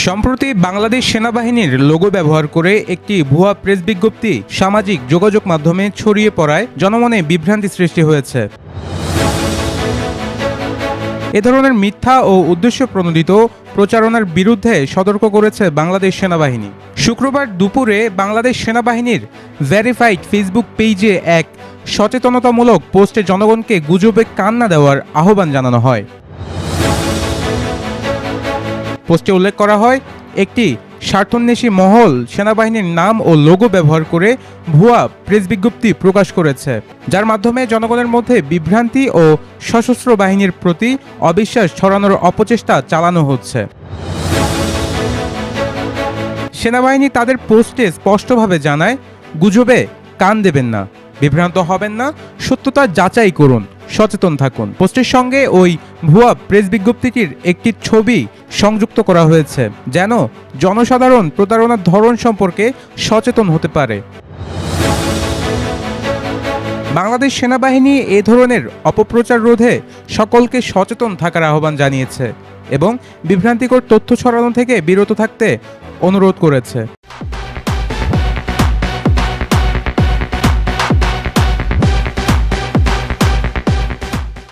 সম্প্রতি বাংলাদেশ সেনাবাহিনীর লোগো ব্যবহার করে একটি ভুয়া প্রেস বিজ্ঞপ্তি সামাজিক যোগাযোগ মাধ্যমে ছড়িয়ে পড়ায় জনমনে বিভ্রান্তি সৃষ্টি হয়েছে। এ ধরনের মিথ্যা ও উদ্দেশ্যপ্রণোদিত প্রচারণার বিরুদ্ধে সতর্ক করেছে বাংলাদেশ সেনাবাহিনী। শুক্রবার দুপুরে বাংলাদেশ সেনাবাহিনীর ভেরিফাইড ফেসবুক পেজে এক সচেতনতামূলক পোস্টে জনগণকে গুজবে কান না দেওয়ার আহ্বান জানানো হয়। পোস্টে উল্লেখ করা হয়, একটি স্বার্থান্বেষী মহল সেনাবাহিনীর নাম ও লোগো ব্যবহার করে ভুয়া প্রেস বিজ্ঞপ্তি প্রকাশ করেছে, যার মাধ্যমে জনগণের মধ্যে বিভ্রান্তি ও সশস্ত্র বাহিনীর প্রতি অবিশ্বাস ছড়ানোর অপচেষ্টা চালানো হচ্ছে। সেনাবাহিনী তাদের পোস্টে স্পষ্টভাবে জানায়, গুজবে কান দেবেন না, বিভ্রান্ত হবেন না, সত্যতা যাচাই করুন, সচেতন থাকুন। পোস্টের সঙ্গে ওই ভুয়া প্রেস বিজ্ঞপ্তিটির একটি ছবি সংযুক্ত করা হয়েছে, যেন জনসাধারণ প্রতারণার ধরন সম্পর্কে সচেতন হতে পারে। বাংলাদেশ সেনাবাহিনী এ ধরনের অপপ্রচার রোধে সকলকে সচেতন থাকার আহ্বান জানিয়েছে এবং বিভ্রান্তিকর তথ্য ছড়ানো থেকে বিরত থাকতে অনুরোধ করেছে।